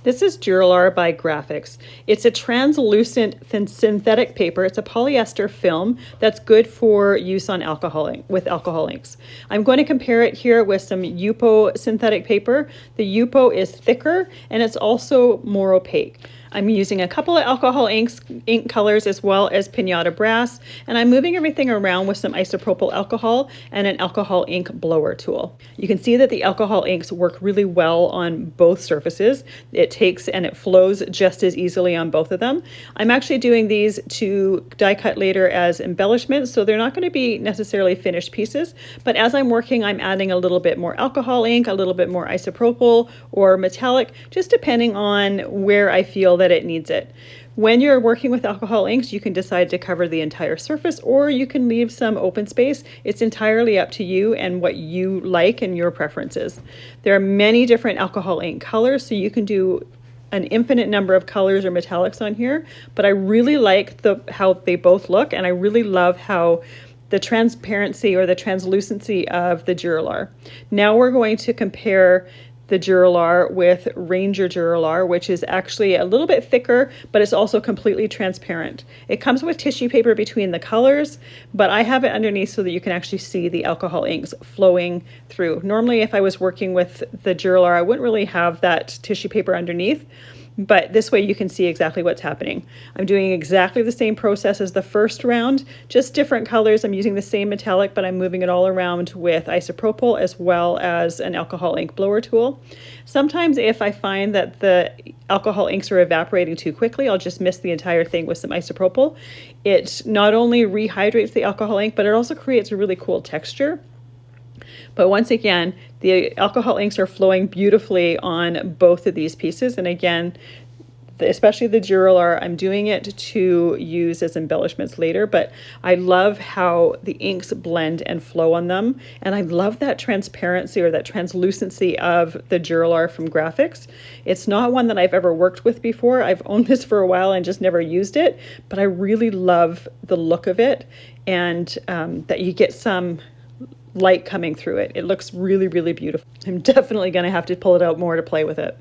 This is Dura-lar by Grafix. It's a translucent synthetic paper. It's a polyester film that's good for use on with alcohol inks. I'm going to compare it here with some Yupo synthetic paper. The Yupo is thicker and it's also more opaque. I'm using a couple of alcohol ink colors as well as Pinata Brass, and I'm moving everything around with some isopropyl alcohol and an alcohol ink blower tool. You can see that the alcohol inks work really well on both surfaces. It takes and it flows just as easily on both of them. I'm actually doing these to die cut later as embellishments, so they're not going to be necessarily finished pieces, but as I'm working, I'm adding a little bit more alcohol ink, a little bit more isopropyl or metallic, just depending on where I feel that it needs it. When you're working with alcohol inks, you can decide to cover the entire surface or you can leave some open space. It's entirely up to you and what you like and your preferences. There are many different alcohol ink colors, so you can do an infinite number of colors or metallics on here, but I really like how they both look, and I really love how the transparency or the translucency of the Dura-lar. Now we're going to compare the Dura-lar with Ranger Dura-lar, which is actually a little bit thicker, but it's also completely transparent. It comes with tissue paper between the colors, but I have it underneath so that you can actually see the alcohol inks flowing through. Normally, if I was working with the Dura-lar, I wouldn't really have that tissue paper underneath, but this way you can see exactly what's happening. I'm doing exactly the same process as the first round, just different colors. I'm using the same metallic, but I'm moving it all around with isopropyl as well as an alcohol ink blower tool. Sometimes if I find that the alcohol inks are evaporating too quickly, I'll just mist the entire thing with some isopropyl. It not only rehydrates the alcohol ink, but it also creates a really cool texture. But once again, the alcohol inks are flowing beautifully on both of these pieces. And again, especially the Dura-lar, I'm doing it to use as embellishments later, but I love how the inks blend and flow on them. And I love that transparency or that translucency of the Dura-lar from Grafix. It's not one that I've ever worked with before. I've owned this for a while and just never used it, but I really love the look of it, and that you get some light coming through it. It looks really, really beautiful. I'm definitely going to have to pull it out more to play with it.